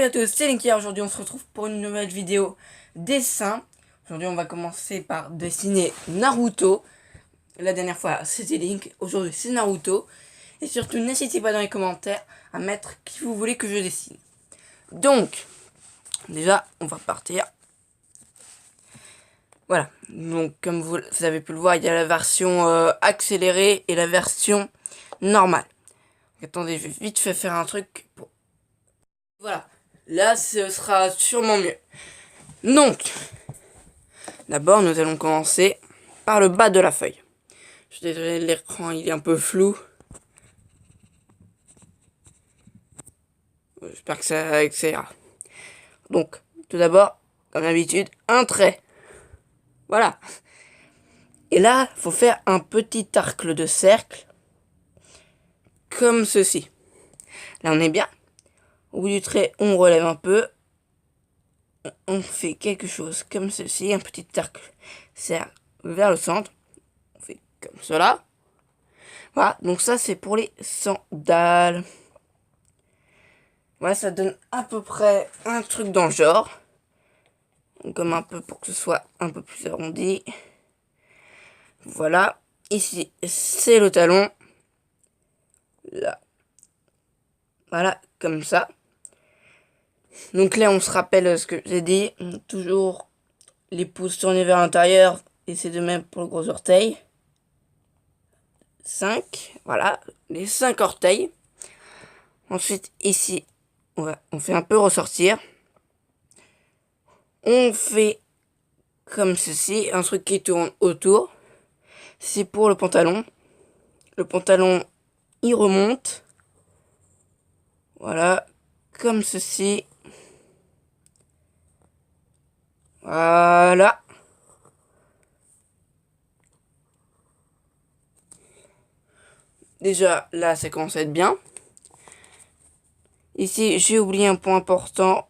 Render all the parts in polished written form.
à tous, c'est Linky. Aujourd'hui on se retrouve pour une nouvelle vidéo dessin. Aujourd'hui on va commencer par dessiner Naruto. La dernière fois c'était Link, aujourd'hui c'est Naruto. Et surtout n'hésitez pas dans les commentaires à mettre qui vous voulez que je dessine. Donc, déjà on va partir. Voilà, donc comme vous avez pu le voir, il y a la version accélérée et la version normale. Attendez, je vais vite fait faire un truc pour... Voilà, là ce sera sûrement mieux. Donc, d'abord nous allons commencer par le bas de la feuille. Je suis désolé, l'écran il est un peu flou. J'espère que ça ira. Donc, tout d'abord, comme d'habitude, un trait. Voilà. Et là, il faut faire un petit arc de cercle. Comme ceci. Là, on est bien. Au bout du trait, on relève un peu. On fait quelque chose comme ceci. Un petit arc cercle vers le centre. On fait comme cela. Voilà. Donc ça, c'est pour les sandales. Voilà, ça donne à peu près un truc dans le genre. Comme un peu pour que ce soit un peu plus arrondi. Voilà. Ici, c'est le talon. Là. Voilà, comme ça. Donc là, on se rappelle ce que j'ai dit. Toujours les pouces tournés vers l'intérieur. Et c'est de même pour le gros orteil. 5. Voilà, les 5 orteils. Ensuite, ici, on fait un peu ressortir. On fait comme ceci, un truc qui tourne autour. C'est pour le pantalon. Le pantalon, il remonte. Voilà, comme ceci. Voilà. Déjà, là, ça commence à être bien. Ici, j'ai oublié un point important.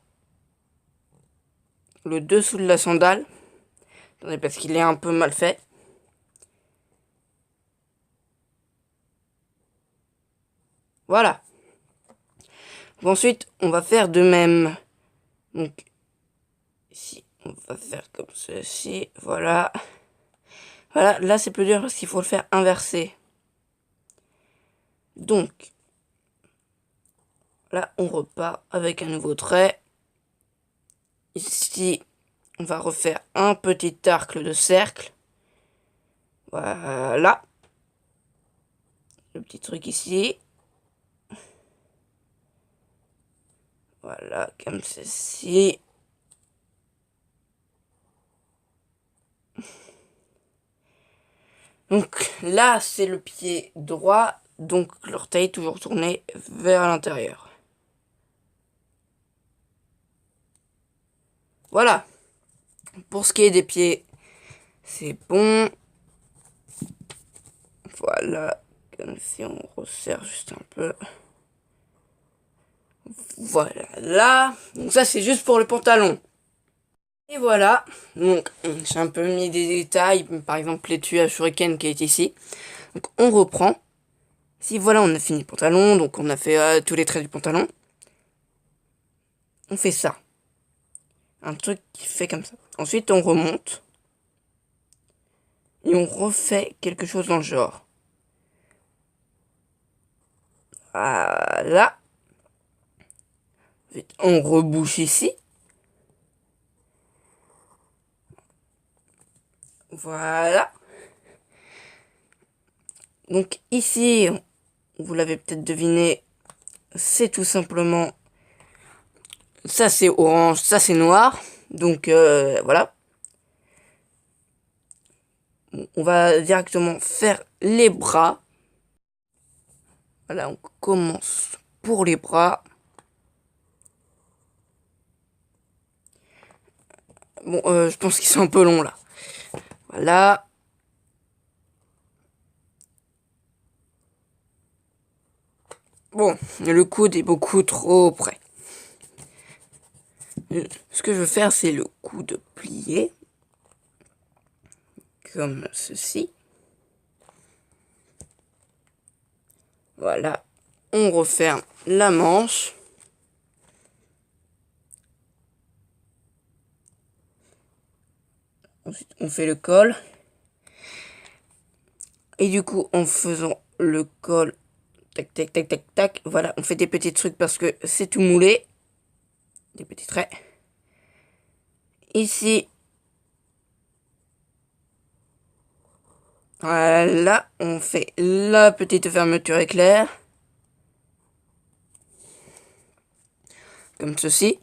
Le dessous de la sandale. Attendez, parce qu'il est un peu mal fait. Voilà. Ensuite, on va faire de même. Donc, ici, on va faire comme ceci. Voilà. Voilà, là, c'est plus dur parce qu'il faut le faire inversé. Donc, là, on repart avec un nouveau trait. Ici, on va refaire un petit arc de cercle. Voilà. Le petit truc ici. Voilà, comme ceci. Donc là, c'est le pied droit. Donc l'orteil toujours tourné vers l'intérieur. Voilà. Pour ce qui est des pieds, c'est bon. Voilà. Comme si on resserre juste un peu. Voilà, là. Donc ça, c'est juste pour le pantalon. Et voilà. Donc, j'ai un peu mis des détails. Par exemple, l'étui à shuriken qui est ici. Donc, on reprend. Si voilà, on a fini le pantalon. Donc, on a fait tous les traits du pantalon. On fait ça. Un truc qui fait comme ça. Ensuite, on remonte. Et on refait quelque chose dans le genre. Voilà. Ensuite, on rebouche ici. Voilà. Donc ici, vous l'avez peut-être deviné, c'est tout simplement... Ça c'est orange, ça c'est noir. Donc voilà. On va directement faire les bras. Voilà, on commence pour les bras. Bon, je pense qu'ils sont un peu longs là. Voilà. Bon, le coude est beaucoup trop près. Ce que je veux faire, c'est le coude plié. Comme ceci. Voilà. On referme la manche. Ensuite, on fait le col. Et du coup, en faisant le col, tac, tac, tac, tac, tac, voilà, on fait des petits trucs parce que c'est tout moulé. Des petits traits. Ici, voilà, on fait la petite fermeture éclair. Comme ceci.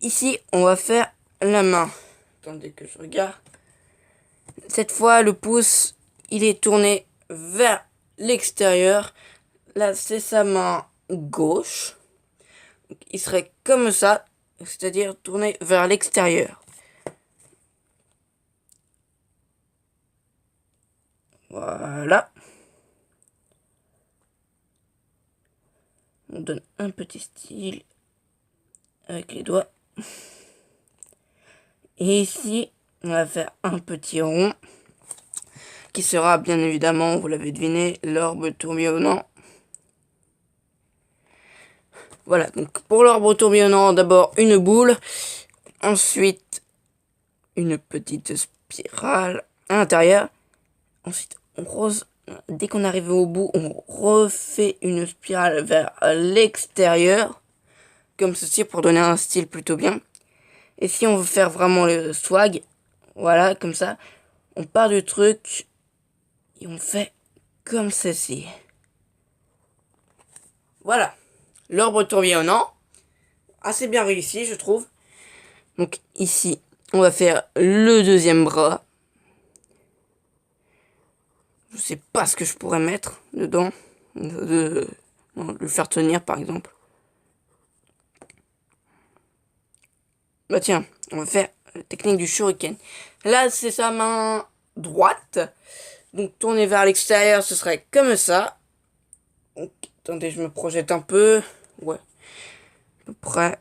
Ici, on va faire la main. Attendez que je regarde. Cette fois, le pouce, il est tourné vers l'extérieur. Là, c'est sa main gauche. Donc, il serait comme ça, c'est-à-dire tourné vers l'extérieur. Voilà. On donne un petit style avec les doigts. Et ici, on va faire un petit rond qui sera bien évidemment, vous l'avez deviné, l'orbe tourbillonnant. Voilà, donc pour l'arbre tourbillonnant, d'abord une boule, ensuite une petite spirale à l'intérieur, ensuite on rose, dès qu'on arrive au bout, on refait une spirale vers l'extérieur, comme ceci pour donner un style plutôt bien. Et si on veut faire vraiment le swag, voilà, comme ça, on part du truc et on fait comme ceci. Voilà, l'arbre tourbillonnant. Assez bien réussi, je trouve. Donc ici, on va faire le deuxième bras. Je sais pas ce que je pourrais mettre dedans. Le faire tenir, par exemple. Bah tiens, on va faire la technique du shuriken. Là, c'est sa main droite. Donc tourner vers l'extérieur, ce serait comme ça. Donc, attendez, je me projette un peu. Ouais, à peu près.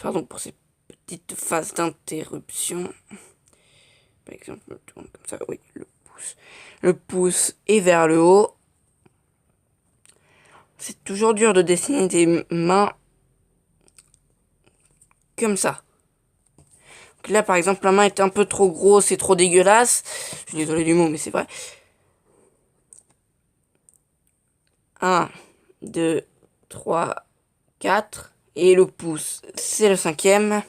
Pardon pour ces petites phases d'interruption. Par exemple, je tourne comme ça, oui, le pouce. Le pouce est vers le haut. C'est toujours dur de dessiner des mains comme ça. Donc là, par exemple, la main est un peu trop grosse et trop dégueulasse. Je suis désolé du mot, mais c'est vrai. 1, 2, 3, 4. Et le pouce, c'est le cinquième.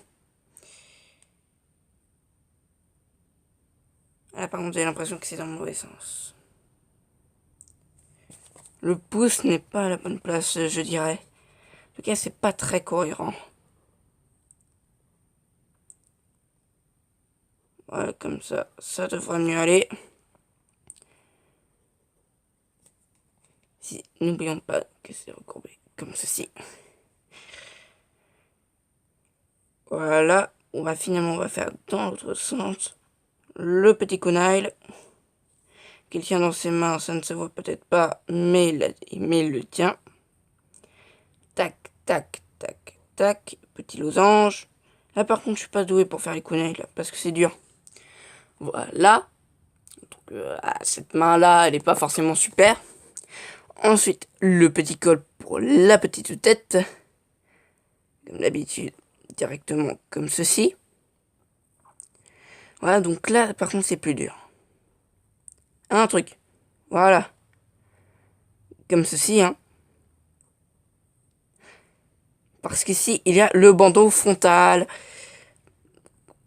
Là, par contre, j'ai l'impression que c'est dans le mauvais sens. Le pouce n'est pas à la bonne place, je dirais. En tout cas, c'est pas très cohérent. Voilà, comme ça devrait mieux aller. Si, n'oublions pas que c'est recourbé comme ceci. Voilà, on va faire dans l'autre sens le petit conail qu'il tient dans ses mains, ça ne se voit peut-être pas, mais il le tient. Tac, tac, tac, tac, petit losange. Là par contre je suis pas doué pour faire les conails là, parce que c'est dur. Voilà. Donc, cette main là elle est pas forcément super. Ensuite le petit col pour la petite tête. Comme d'habitude, directement comme ceci. Voilà, donc là par contre c'est plus dur. Un truc. Voilà. Comme ceci, hein. Parce qu'ici, il y a le bandeau frontal.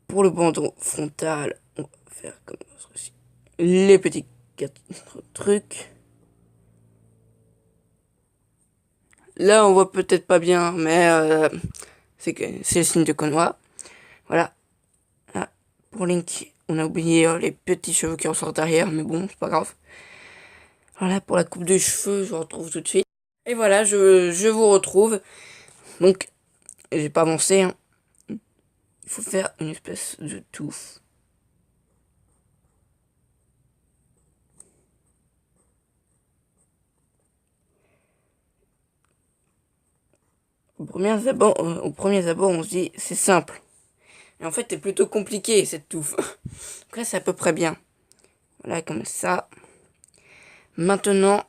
Pour le bandeau frontal, on va faire comme ceci. Les petits 4 trucs. Là, on voit peut-être pas bien, mais c'est le signe de Konoha. Voilà. Là, pour Link, on a oublié les petits cheveux qui ressortent derrière, mais bon, c'est pas grave. Voilà, pour la coupe de cheveux, je retrouve tout de suite. Et voilà, je vous retrouve. Donc, j'ai pas avancé, hein. Il faut faire une espèce de touffe. Aux premiers abords, on se dit c'est simple. Mais en fait, c'est plutôt compliqué cette touffe. Donc là, c'est à peu près bien. Voilà, comme ça. Maintenant,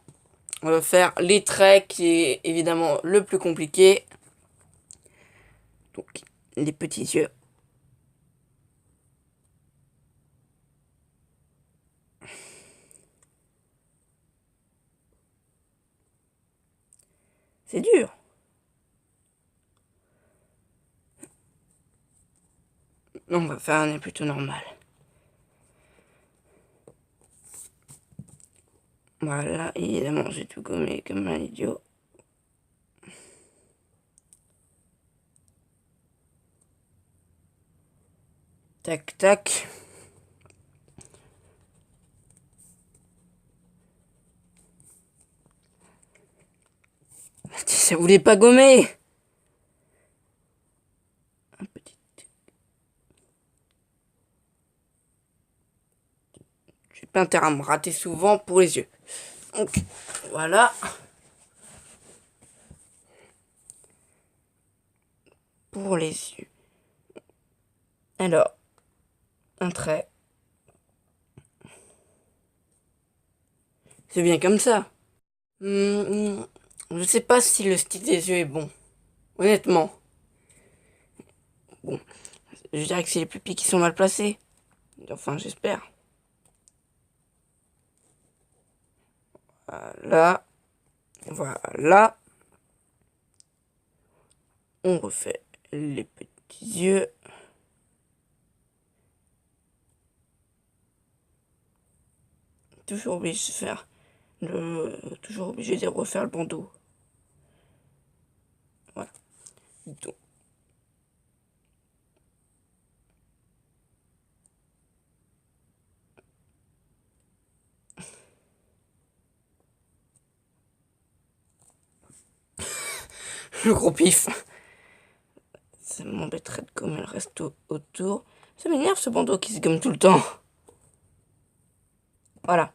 on va faire les traits qui est évidemment le plus compliqué. Donc, les petits yeux. C'est dur. On va faire un nez plutôt normal. Voilà, évidemment, j'ai tout gommé comme un idiot. Tac, tac. Ça voulait pas gommer. Un petit... J'ai pas intérêt à me rater souvent pour les yeux. Donc, voilà. Pour les yeux. Alors, un trait. C'est bien comme ça. Je sais pas si le style des yeux est bon. Honnêtement. Bon, je dirais que c'est les pupilles qui sont mal placées. Enfin, j'espère. Voilà. Voilà. On refait les petits yeux. Toujours obligé de faire toujours obligé de refaire le bandeau. Voilà. Donc. Le gros pif. Ça m'embêterait de gommer le reste autour. Ça m'énerve ce bandeau qui se gomme tout le temps. Voilà.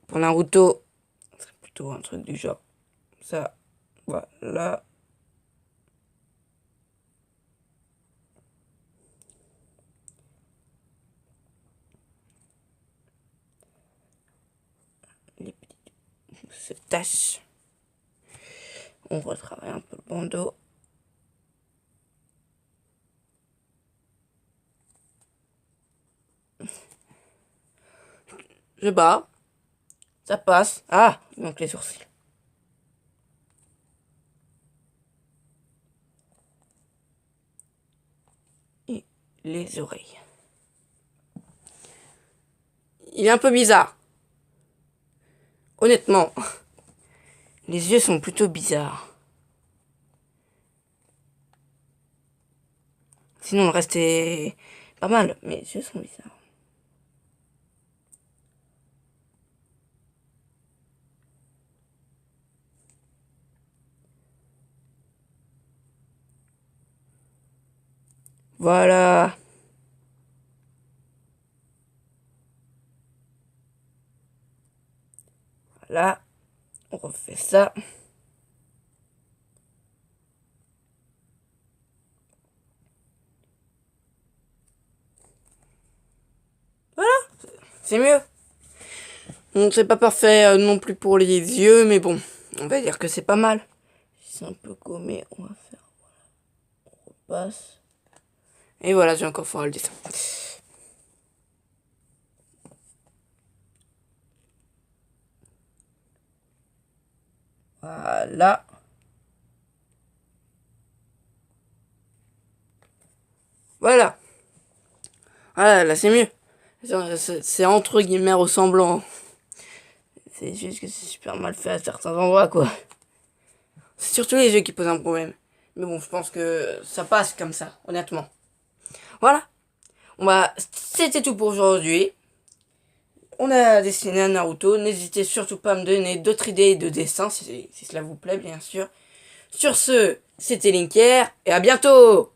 Pour Naruto, ce serait plutôt un truc du genre. Ça, voilà. Les petites taches. On retravaille un peu le bandeau. Je bats. Ça passe. Ah, il manque les sourcils. Et les oreilles. Il est un peu bizarre. Honnêtement, les yeux sont plutôt bizarres. Sinon, le reste est pas mal, mais les yeux sont bizarres. Voilà. Voilà. On refait ça. Voilà. C'est mieux. Bon, c'est pas parfait non plus pour les yeux, mais bon, on va dire que c'est pas mal. C'est un peu gommé, on va faire, voilà, on repasse. Et voilà, j'ai encore fait le dessin. Voilà. Voilà. Voilà, là c'est mieux. C'est entre guillemets ressemblant. C'est juste que c'est super mal fait à certains endroits, quoi. C'est surtout les yeux qui posent un problème. Mais bon, je pense que ça passe comme ça, honnêtement. Voilà. C'était tout pour aujourd'hui. On a dessiné un Naruto. N'hésitez surtout pas à me donner d'autres idées de dessin, si cela vous plaît, bien sûr. Sur ce, c'était Linker, et à bientôt!